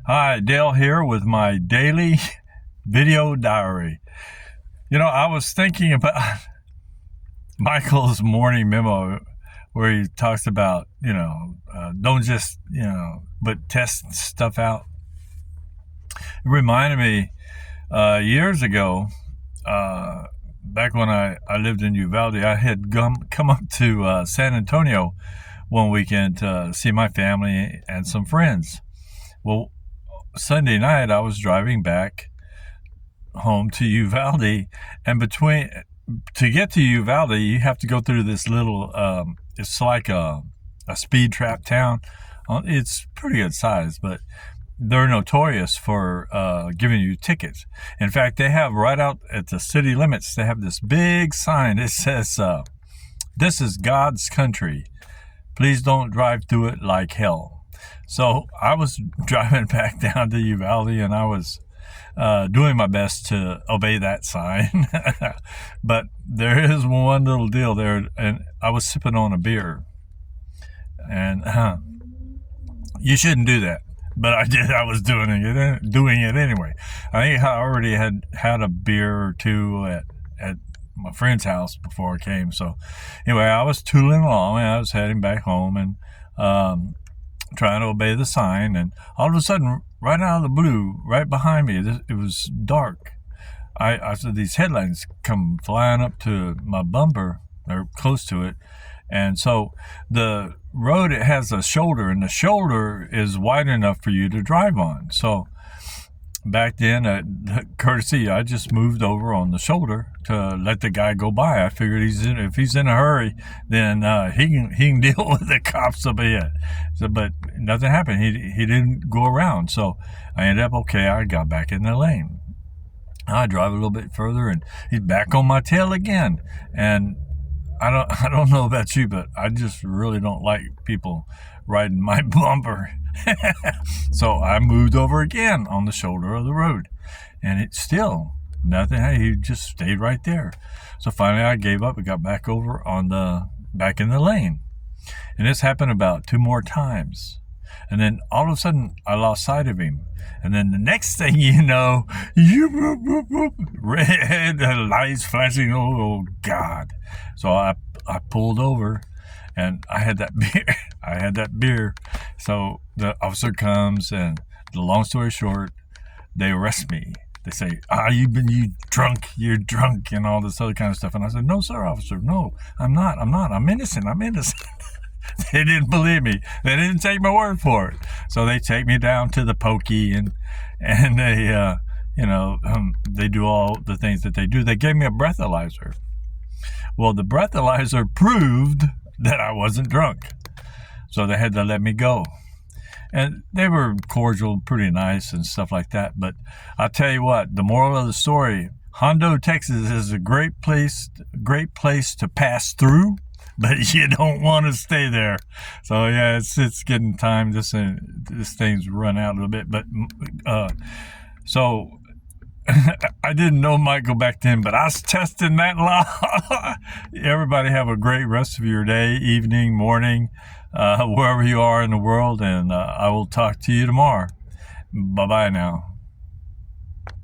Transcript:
Hi, Dale here with my daily video diary. I was thinking about Michael's morning memo where he talks about, don't just, but test stuff out. It reminded me years ago, back when I lived in Uvalde, I had come up to San Antonio one weekend to see my family and some friends. Well, Sunday night, I was driving back home to Uvalde, and to get to Uvalde, you have to go through this little. It's like a speed trap town. It's pretty good size, but they're notorious for giving you tickets. In fact, they have right out at the city limits. They have this big sign. It says, "This is God's country. Please don't drive through it like hell." So I was driving back down to Uvalde, and I was doing my best to obey that sign. But there is one little deal there, and I was sipping on a beer. And you shouldn't do that. But I did. I was doing it anyway. I think I already had a beer or two at my friend's house before I came. So anyway, I was tooling along, and I was heading back home, and trying to obey the sign, and all of a sudden, right out of the blue, right behind me, it was dark. I saw these headlights come flying up to my bumper, or close to it, and so the road, it has a shoulder, and the shoulder is wide enough for you to drive on. So back then, courtesy, I just moved over on the shoulder to let the guy go by. I figured if he's in a hurry, then he can deal with the cops up ahead. So, but nothing happened. He didn't go around. So I ended up okay. I got back in the lane. I drive a little bit further, and he's back on my tail again. And I don't know about you, but I just really don't like people riding my bumper. So I moved over again on the shoulder of the road, and it's still nothing. He just stayed right there. So finally I gave up and got back over back in the lane. And this happened about 2 more times. And then all of a sudden I lost sight of him. And then the next thing you know, red lights flashing. Oh God. So I pulled over, and I had that beer. So the officer comes, and the long story short, they arrest me. They say, you drunk, you're drunk, and all this other kind of stuff. And I said, no, sir, officer, no, I'm not. I'm innocent. They didn't believe me. They didn't take my word for it. So they take me down to the pokey, and they, they do all the things that they do. They gave me a breathalyzer. Well, the breathalyzer proved that I wasn't drunk. So they had to let me go. And they were cordial, pretty nice and stuff like that. But I'll tell you what, the moral of the story, Hondo, Texas is a great place to pass through, but you don't want to stay there. So yeah, it's getting time. This thing's run out a little bit. But so I didn't know Michael back then, but I was testing that law. Everybody have a great rest of your day, evening, morning, wherever you are in the world, and I will talk to you tomorrow. Bye-bye now.